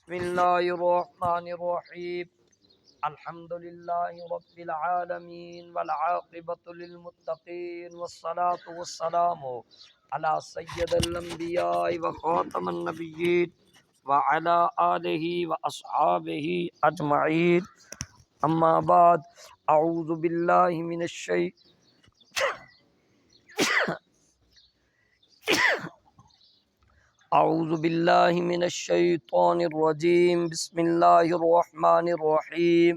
بسم الله الرحمن الرحيم. الحمد لله رب العالمين والعاقبة للمتقين والصلاة والسلام على سيد الأنبياء وخاتم النبيين وعلى آله وأصحابه أجمعين. أما بعد، أعوذ بالله من اعوذ باللہ من الشیطان الرجیم. بسم اللہ الرحمن الرحیم.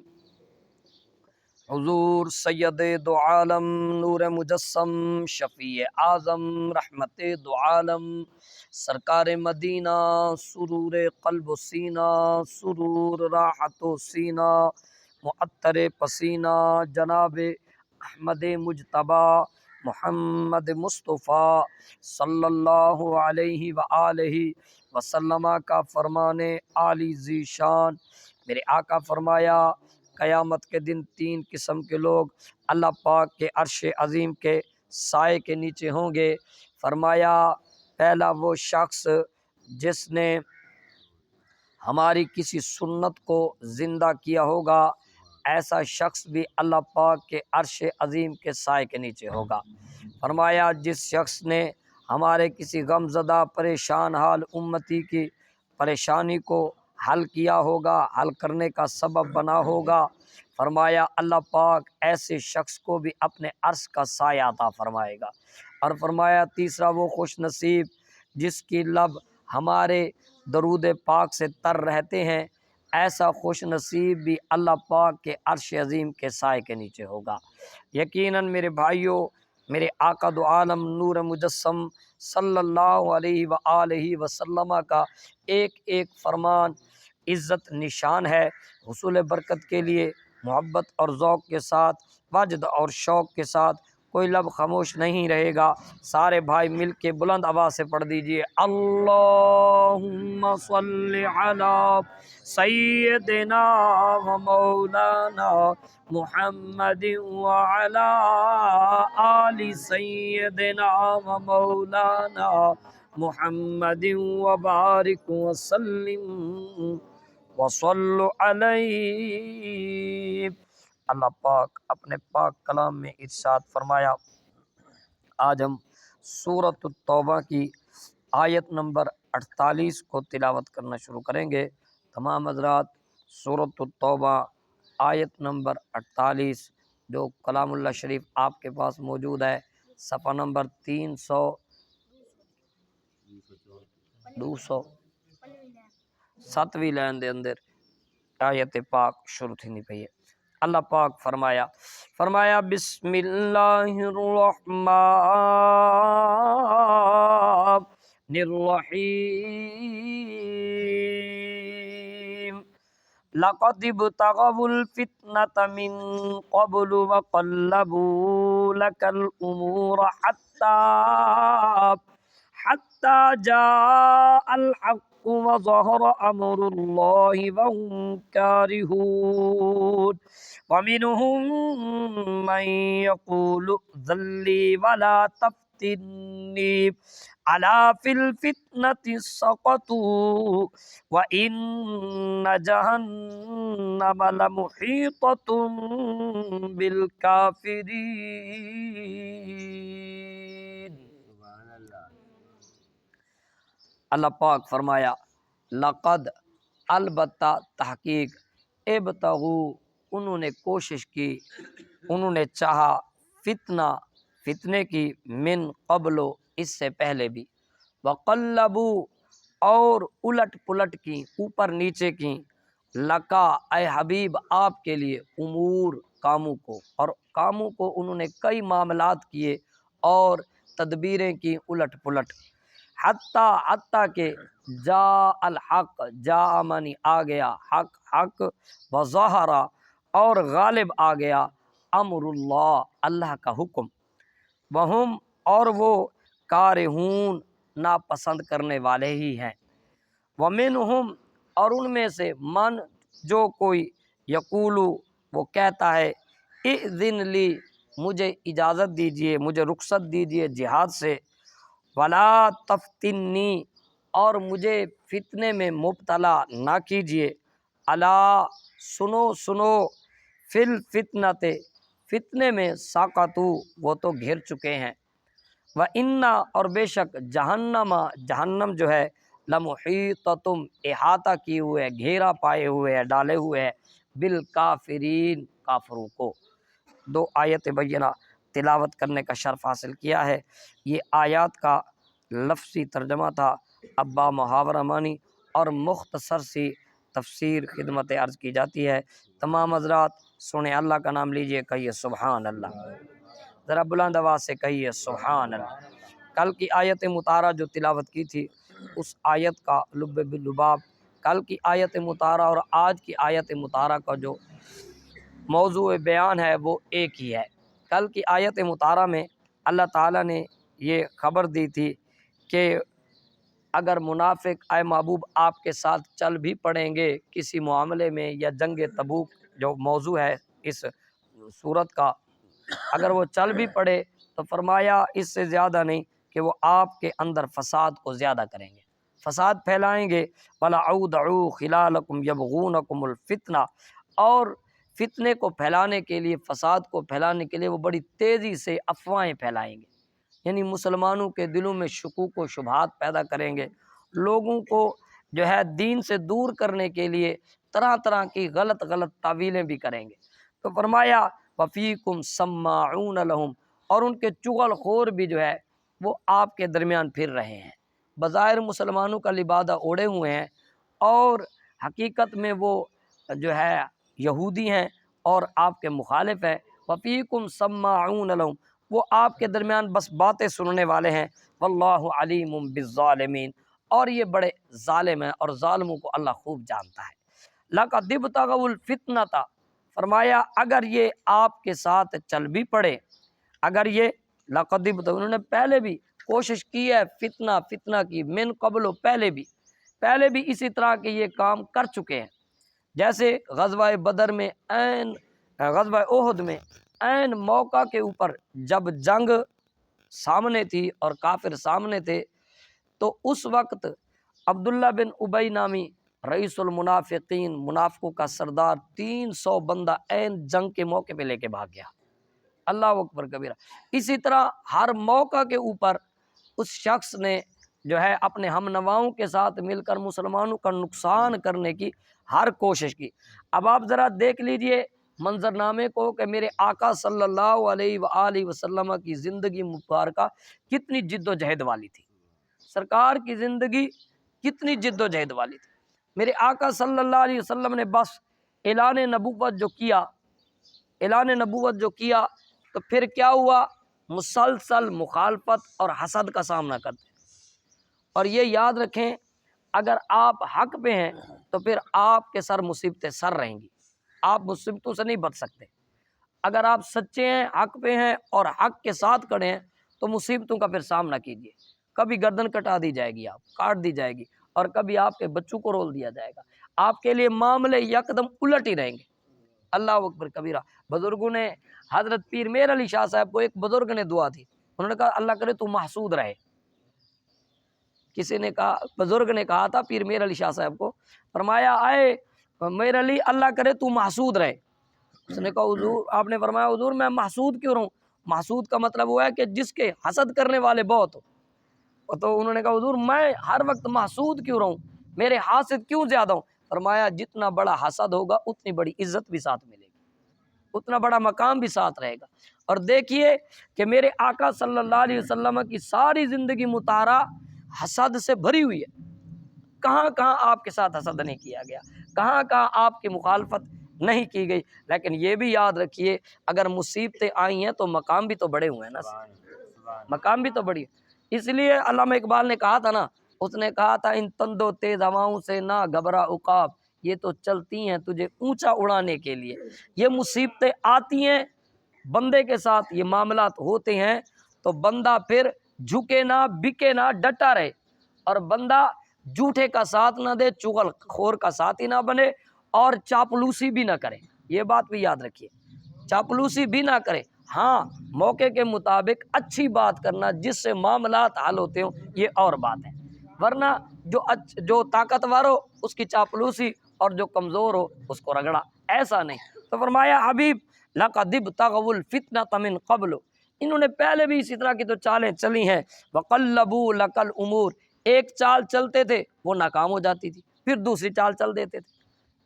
حضور سید دو عالم، نور مجسم، شفیع اعظم، رحمت دو عالم، سرکار مدینہ، سرور قلب و سینہ، سرور راحت و سینہ، معطر پسینہ، جناب احمد مجتبی محمد مصطفیٰ صلی اللہ علیہ وآلہ وسلم کا فرمان عالی ذی شان. میرے آقا فرمایا قیامت کے دن تین قسم کے لوگ اللہ پاک کے عرش عظیم کے سائے کے نیچے ہوں گے. فرمایا پہلا وہ شخص جس نے ہماری کسی سنت کو زندہ کیا ہوگا، ایسا شخص بھی اللہ پاک کے عرش عظیم کے سائے کے نیچے ہوگا. فرمایا جس شخص نے ہمارے کسی غم زدہ پریشان حال امتی کی پریشانی کو حل کیا ہوگا، حل کرنے کا سبب بنا ہوگا، فرمایا اللہ پاک ایسے شخص کو بھی اپنے عرش کا سایہ عطا فرمائے گا. اور فرمایا تیسرا وہ خوش نصیب جس کی لب ہمارے درود پاک سے تر رہتے ہیں، ایسا خوش نصیب بھی اللہ پاک کے عرش عظیم کے سائے کے نیچے ہوگا. یقیناً میرے بھائیوں، میرے آقا دو عالم نور مجسم صلی اللہ علیہ وآلہ وسلم کا ایک ایک فرمان عزت نشان ہے. حصول برکت کے لیے محبت اور ذوق کے ساتھ، وجد اور شوق کے ساتھ کوئی لب خاموش نہیں رہے گا. سارے بھائی مل کے بلند آواز سے پڑھ دیجئے اللہم صلی علی سیدنا و مولانا محمد وعلی آل سیدنا و مولانا محمد وبارک وسلم وصلو علیہ. اللہ پاک اپنے پاک کلام میں ارشاد فرمایا. آج ہم سورۃ التوبہ کی آیت نمبر 48 کو تلاوت کرنا شروع کریں گے. تمام حضرات سورۃ التوبہ آیت نمبر 48 جو کلام اللہ شریف آپ کے پاس موجود ہے، صفحہ نمبر 207ویں لائن دے اندر آیت پاک شروع تھی نہیں پئی ہے. اللہ پاک فرمایا بسم اللہ الرحمن الرحیم. لقد ابتغوا الفتنة من قبل وقلبوا لك الأمور حتى جاء الحق وظهر أمر الله وهم كارهون. ومنهم من يقول ائذن لي ولا تفتني ألا في الفتنة سقطوا وإن جهنم لمحيطة بالكافرين. اللہ پاک فرمایا لقد البتہ تحقیق ابتغو انہوں نے کوشش کی، انہوں نے چاہا فتنے کی من قبل اس سے پہلے بھی، وقلبو اور الٹ پلٹ کی، اوپر نیچے کی، لکا اے حبیب آپ کے لیے، امور کاموں کو، اور کاموں کو انہوں نے کئی معاملات کیے اور تدبیریں کی الٹ پلٹ. حتیٰ کہ جا الحق، جا معنی آ گیا، حق وظہر اور غالب آ گیا، امر اللہ اللہ کا حکم، وہم اور وہ کارہون ناپسند کرنے والے ہی ہیں، ومنہم اور ان میں سے من جو کوئی یقولو وہ کہتا ہے اذن لی مجھے اجازت دیجئے، مجھے رخصت دیجئے جہاد سے، ولا تفتنی اور مجھے فتنے میں مبتلا نہ کیجیے۔ الا سنو سنو، فی الفتنۃ فتنے میں ساقطو وہ تو گھر چکے ہیں، وَإِنَّ اور بے شک جہنم جہنم جو ہے لمحیطۃ احاطہ کیے ہوئے ہے، گھیرا پائے ہوئے ہے، ڈالے ہوئے ہے بالکافرین کافروں کو۔ دو آیت بینہ تلاوت کرنے کا شرف حاصل کیا ہے۔ یہ آیات کا لفظی ترجمہ تھا، ابا محاورہ مانی اور مختصر سی تفسیر خدمت عرض کی جاتی ہے۔ تمام حضرات سنیں، اللہ کا نام لیجئے، کہیے سبحان اللہ، ذرا بلند آواز سے کہیے سبحان اللہ۔ کل کی آیت مطالعہ جو تلاوت کی تھی، اس آیت کا لب باللباب، کل کی آیت مطالعہ اور آج کی آیت مطالعہ کا جو موضوع بیان ہے وہ ایک ہی ہے۔ کل کی آیت مطالعہ میں اللہ تعالیٰ نے یہ خبر دی تھی کہ اگر منافق اے محبوب آپ کے ساتھ چل بھی پڑیں گے کسی معاملے میں، یا جنگ تبوک جو موضوع ہے اس صورت کا، اگر وہ چل بھی پڑے تو فرمایا اس سے زیادہ نہیں کہ وہ آپ کے اندر فساد کو زیادہ کریں گے، فساد پھیلائیں گے۔ وَلَعُودَعُوا خِلَالَكُمْ يَبْغُونَكُمُ الْفِتْنَةَ، اور فتنے کو پھیلانے کے لیے، فساد کو پھیلانے کے لیے وہ بڑی تیزی سے افواہیں پھیلائیں گے، یعنی مسلمانوں کے دلوں میں شکوک و شبہات پیدا کریں گے، لوگوں کو جو ہے دین سے دور کرنے کے لیے طرح طرح کی غلط تعویلیں بھی کریں گے۔ تو فرمایا وَفِيكُمْ سَمَّاعُونَ لَهُمْ، اور ان کے چغل خور بھی جو ہے وہ آپ کے درمیان پھر رہے ہیں، بظاہر مسلمانوں کا لبادہ اوڑھے ہوئے ہیں اور حقیقت میں وہ جو ہے یہودی ہیں اور آپ کے مخالف ہیں۔ وَفِيكُمْ سَمَّاعُونَ لَهُمْ، وہ آپ کے درمیان بس باتیں سننے والے ہیں۔ وَاللَّهُ عَلِيمٌ بِالظَّالِمِينَ، اور یہ بڑے ظالم ہیں اور ظالموں کو اللہ خوب جانتا ہے۔ لَقَدِ ابْتَغَوُا الْفِتْنَةَ، فرمایا اگر یہ آپ کے ساتھ چل بھی پڑے، اگر یہ لَقَدِ ابْتَغَوُا، انہوں نے پہلے بھی کوشش کی ہے فتنہ کی، من قبل، پہلے بھی اسی طرح کے یہ کام کر چکے ہیں۔ جیسے غزوہ بدر میں، غزوہ احد میں عین موقع کے اوپر جب جنگ سامنے تھی اور کافر سامنے تھے، تو اس وقت عبداللہ بن ابی نامی رئیس المنافقین، منافقوں کا سردار، 300 بندہ عین جنگ کے موقع پہ لے کے بھاگ گیا۔ اللہ اکبر کبیرہ۔ اسی طرح ہر موقع کے اوپر اس شخص نے جو ہے اپنے ہم نواؤں کے ساتھ مل کر مسلمانوں کا نقصان کرنے کی ہر کوشش کی۔ اب آپ ذرا دیکھ لیجئے منظرنامے کو کہ میرے آقا صلی اللہ علیہ وآلہ وسلم کی زندگی مبارکہ کتنی جد و جہد والی تھی، سرکار کی زندگی کتنی جد و جہد والی تھی۔ میرے آقا صلی اللہ علیہ وسلم نے بس اعلان نبوت جو کیا تو پھر کیا ہوا، مسلسل مخالفت اور حسد کا سامنا کرتے ہیں۔ اور یہ یاد رکھیں، اگر آپ حق پہ ہیں تو پھر آپ کے سر مصیبتیں سر رہیں گی، آپ مصیبتوں سے نہیں بچ سکتے۔ اگر آپ سچے ہیں، حق پہ ہیں اور حق کے ساتھ کھڑے ہیں تو مصیبتوں کا پھر سامنا کیجیے۔ کبھی گردن کٹا دی جائے گی، آپ کاٹ دی جائے گی، اور کبھی آپ کے بچوں کو رول دیا جائے گا، آپ کے لیے معاملے یکدم الٹ ہی رہیں گے۔ اللہ اکبر کبیرہ۔ بزرگوں نے، حضرت پیر میر علی شاہ صاحب کو ایک بزرگ نے دعا دی، انہوں نے کہا اللہ کرے تو محسود رہے۔ کسی نے کہا، بزرگ نے کہا تھا پیر میر علی شاہ صاحب کو، فرمایا اے میر علی اللہ کرے تو محسود رہے۔ اس نے کہا حضور، آپ نے فرمایا حضور میں محسود کیوں رہوں؟ محسود کا مطلب وہ ہے کہ جس کے حسد کرنے والے بہت ہو۔ تو انہوں نے کہا حضور میں ہر وقت محسود کیوں رہوں، میرے حاسد کیوں زیادہ ہوں؟ فرمایا جتنا بڑا حسد ہوگا اتنی بڑی عزت بھی ساتھ ملے گی، اتنا بڑا مقام بھی ساتھ رہے گا۔ اور دیکھیے کہ میرے آقا صلی اللہ علیہ وسلم کی ساری زندگی مطہرہ حسد سے بھری ہوئی ہے، کہاں کہاں آپ کے ساتھ حسد نہیں کیا گیا، کہاں کہاں آپ کی مخالفت نہیں کی گئی۔ لیکن یہ بھی یاد رکھیے اگر مصیبتیں آئی ہیں تو مقام بھی تو بڑے ہوئے ہیں نا، مقام بھی تو بڑی ہے۔ اس لیے علامہ اقبال نے کہا تھا نا، اس نے کہا تھا ان تند و تیز ہواؤں سے نہ گھبرا عقاب، یہ تو چلتی ہیں تجھے اونچا اڑانے کے لیے۔ یہ مصیبتیں آتی ہیں بندے کے ساتھ، یہ معاملات ہوتے ہیں تو بندہ پھر جھکے نہ، بکے نہ، ڈٹا رہے، اور بندہ جھوٹے کا ساتھ نہ دے، چغل خور کا ساتھی نہ بنے، اور چاپلوسی بھی نہ کرے۔ یہ بات بھی یاد رکھیے، چاپلوسی بھی نہ کرے۔ ہاں موقع کے مطابق اچھی بات کرنا جس سے معاملات حل ہوتے ہوں، یہ اور بات ہے، ورنہ جو طاقتور ہو اس کی چاپلوسی اور جو کمزور ہو اس کو رگڑا، ایسا نہیں۔ تو فرمایا حبیب لقد ابتغوا الفتنة من قبل، انہوں نے پہلے بھی اسی طرح کی تو چالیں چلی ہیں، وقلبوا لك الامور، ایک چال چلتے تھے وہ ناکام ہو جاتی تھی، پھر دوسری چال چل دیتے تھے،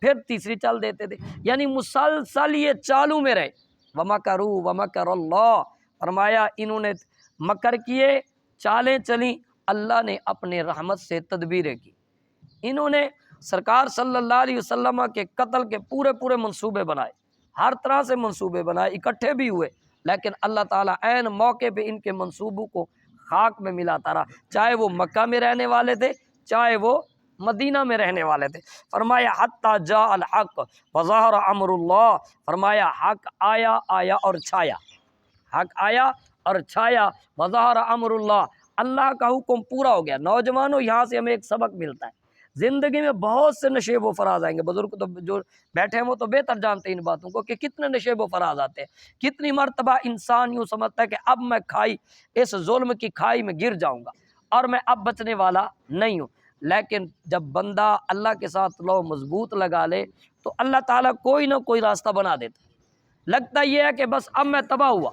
پھر تیسری چل دیتے تھے، یعنی مسلسل یہ چالوں میں رہے۔ ومکروا ومکر اللہ، فرمایا انہوں نے مکر کیے، چالیں چلیں، اللہ نے اپنے رحمت سے تدبیریں کی۔ انہوں نے سرکار صلی اللہ علیہ وسلم کے قتل کے پورے منصوبے بنائے، ہر طرح سے منصوبے بنائے، اکٹھے بھی ہوئے، لیکن اللہ تعالیٰ عین موقع پہ ان کے منصوبوں کو خاک میں ملاتا رہا، چاہے وہ مکہ میں رہنے والے تھے، چاہے وہ مدینہ میں رہنے والے تھے۔ فرمایا حتی جاء الحق وظہر امر اللہ، فرمایا حق آیا اور چھایا، حق آیا اور چھایا، وظہر امر اللہ، اللہ کا حکم پورا ہو گیا۔ نوجوانوں یہاں سے ہمیں ایک سبق ملتا ہے، زندگی میں بہت سے نشیب و فراز آئیں گے، بزرگ تو جو بیٹھے ہیں وہ تو بہتر جانتے ہیں ان باتوں کو کہ کتنے نشیب و فراز آتے ہیں، کتنی مرتبہ انسان یوں سمجھتا ہے کہ اب میں اس ظلم کی کھائی میں گر جاؤں گا اور میں اب بچنے والا نہیں ہوں، لیکن جب بندہ اللہ کے ساتھ لو مضبوط لگا لے تو اللہ تعالیٰ کوئی نہ کوئی راستہ بنا دیتا ہے۔ لگتا یہ ہے کہ بس اب میں تباہ ہوا،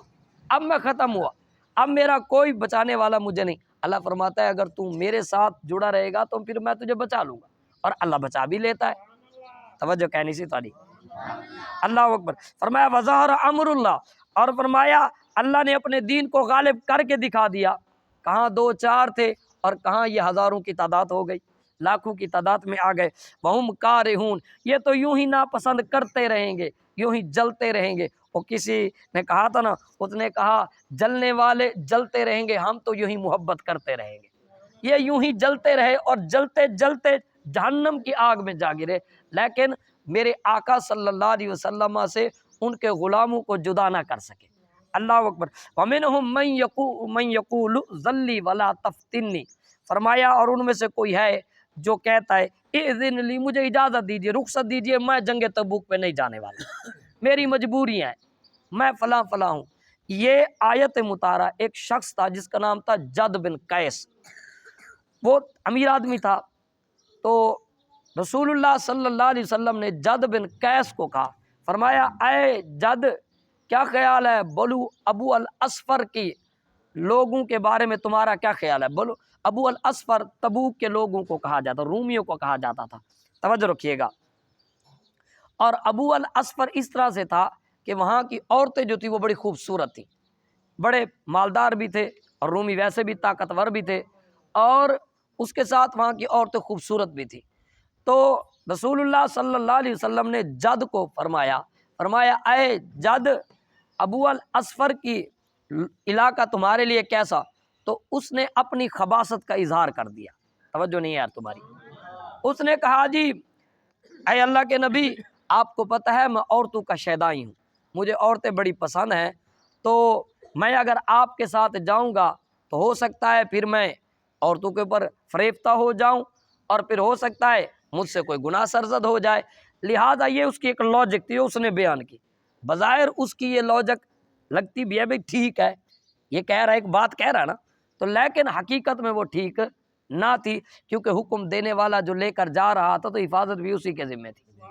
اب میں ختم ہوا، اب میرا کوئی بچانے والا مجھے نہیں، اللہ فرماتا ہے اگر تم میرے ساتھ جڑا رہے گا تو پھر میں تجھے بچا لوں گا، اور اللہ بچا بھی لیتا ہے۔ توجہ کہنی سی تاری، اللہ اکبر۔ فرمایا وظہر امر اللہ، اور فرمایا اللہ نے اپنے دین کو غالب کر کے دکھا دیا، کہاں دو چار تھے اور کہاں یہ ہزاروں کی تعداد ہو گئی، لاکھوں کی تعداد میں آ گئے۔ وہم کارہون، یہ تو یوں ہی ناپسند کرتے رہیں گے، یوں ہی جلتے رہیں گے۔ وہ کسی نے کہا تھا نا، اس نے کہا جلنے والے جلتے رہیں گے، ہم تو یوں ہی محبت کرتے رہیں گے۔ یہ یوں ہی جلتے رہے اور جلتے جلتے جہنم کی آگ میں جا گرے، لیکن میرے آقا صلی اللہ علیہ وسلم سے ان کے غلاموں کو جدا نہ کر سکے۔ اللہ اکبر۔ وَمِنْهُمْ مَنْ يَقُولُ ذَلِّ وَلَا تَفْتِنِّي، فرمایا اور ان میں سے کوئی ہے جو کہتا ہے اِذْنِ لِي، مجھے اجازت دیجیے، رخصت دیجیے، میں جنگ تبوک پہ نہیں جانے والا، میری مجبوریاں ہیں، میں فلاں ہوں۔ یہ آیت مطالعہ ایک شخص تھا جس کا نام تھا جد بن قیس، وہ امیر آدمی تھا، تو رسول اللہ صلی اللہ علیہ وسلم نے جد بن قیس کو کہا، فرمایا اے جد کیا خیال ہے، بولو ابو الاسفر کی لوگوں کے بارے میں تمہارا کیا خیال ہے؟ بولو ابو الاسفر تبوک کے لوگوں کو کہا جاتا، رومیوں کو کہا جاتا تھا، توجہ رکھیے گا۔ اور ابو الاسفر اس طرح سے تھا کہ وہاں کی عورتیں جو تھی وہ بڑی خوبصورت تھیں، بڑے مالدار بھی تھے، اور رومی ویسے بھی طاقتور بھی تھے، اور اس کے ساتھ وہاں کی عورتیں خوبصورت بھی تھیں۔ تو رسول اللہ صلی اللہ علیہ وسلم نے جد کو فرمایا اے جد، ابو الاسفر کی علاقہ تمہارے لیے کیسا؟ تو اس نے اپنی خباثت کا اظہار کر دیا، توجہ نہیں ہے یار تمہاری، اس نے کہا جی اے اللہ کے نبی، آپ کو پتہ ہے میں عورتوں کا شیدائی ہوں، مجھے عورتیں بڑی پسند ہیں، تو میں اگر آپ کے ساتھ جاؤں گا تو ہو سکتا ہے پھر میں عورتوں کے اوپر فریفتہ ہو جاؤں، اور پھر ہو سکتا ہے مجھ سے کوئی گناہ سرزد ہو جائے، لہٰذا یہ اس کی ایک لاجک تھی، اس نے بیان کی۔ بظاہر اس کی یہ لاجک لگتی بھی ہے بھائی ٹھیک ہے، یہ کہہ رہا ہے، ایک بات کہہ رہا ہے نا، تو لیکن حقیقت میں وہ ٹھیک نہ تھی، کیونکہ حکم دینے والا جو لے کر جا رہا تھا تو حفاظت بھی اسی کے ذمہ تھی۔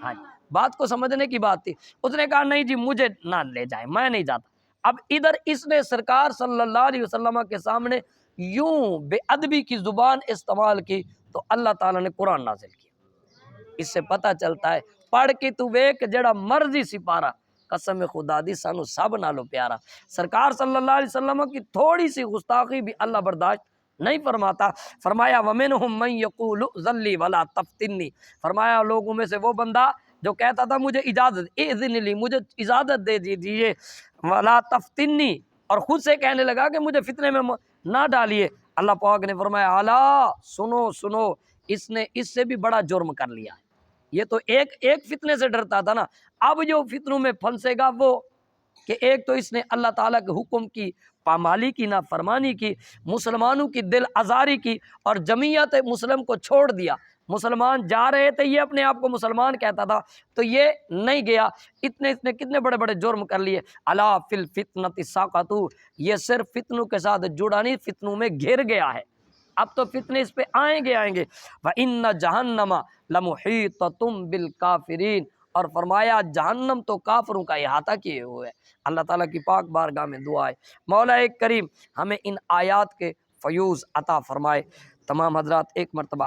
ہاں، بات کو سمجھنے کی بات تھی۔ اس نے کہا نہیں جی مجھے نہ لے جائے، میں نہیں جاتا۔ اب ادھر اس نے سرکار صلی اللہ علیہ وسلم کے سامنے یوں بے ادبی کی زبان استعمال کی تو اللہ تعالیٰ نے قرآن نازل کیا۔ اس سے پتہ چلتا ہے پڑھ کے تو ویک جڑا مرضی سپارہ، قسم خدا دی سانو سب نالو پیارا سرکار صلی اللہ علیہ وسلم کی تھوڑی سی گستاخی بھی اللہ برداشت نہیں فرماتا۔ فرمایا وَمِنْهُمْ مَنْ يَقُولُ ذَلِّ وَلَا تَفْتِنِّي، فرمایا لوگوں میں سے وہ بندہ جو کہتا تھا مجھے اجازت اِذْنِ لِي، مجھے اجازت دے دیجیے، وَلَا تَفْتِنِّي، اور خود سے کہنے لگا کہ مجھے فتنے میں نہ ڈالیے۔ اللہ پاک نے فرمایا الا، سنو، اس نے اس سے بھی بڑا جرم کر لیا ہے۔ یہ تو ایک فتنے سے ڈرتا تھا نا، اب جو فتنوں میں پھنسے گا وہ کہ ایک تو اس نے اللہ تعالیٰ کے حکم کی پامالی کی، نافرمانی کی، مسلمانوں کی دل آزاری کی، اور جمعیت مسلم کو چھوڑ دیا۔ مسلمان جا رہے تھے، یہ اپنے آپ کو مسلمان کہتا تھا تو یہ نہیں گیا۔ اس نے کتنے بڑے بڑے جرم کر لیے۔ الا فی الفتنۃ سقطوا، یہ صرف فتنوں کے ساتھ جڑا نہیں، فتنوں میں گھر گیا ہے۔ اب تو فتنے اس پہ آئیں گے وَإِنَّ جَهَنَّمَ لَمُحِيطَةٌ بِالْكَافِرِينَ، اور فرمایا جہنم تو کافروں کا احاطہ کیے ہوئے ہے۔ اللہ تعالیٰ کی پاک بارگاہ میں دعا ہے مولا کریم ہمیں ان آیات کے فیوز عطا فرمائے۔ تمام حضرات ایک مرتبہ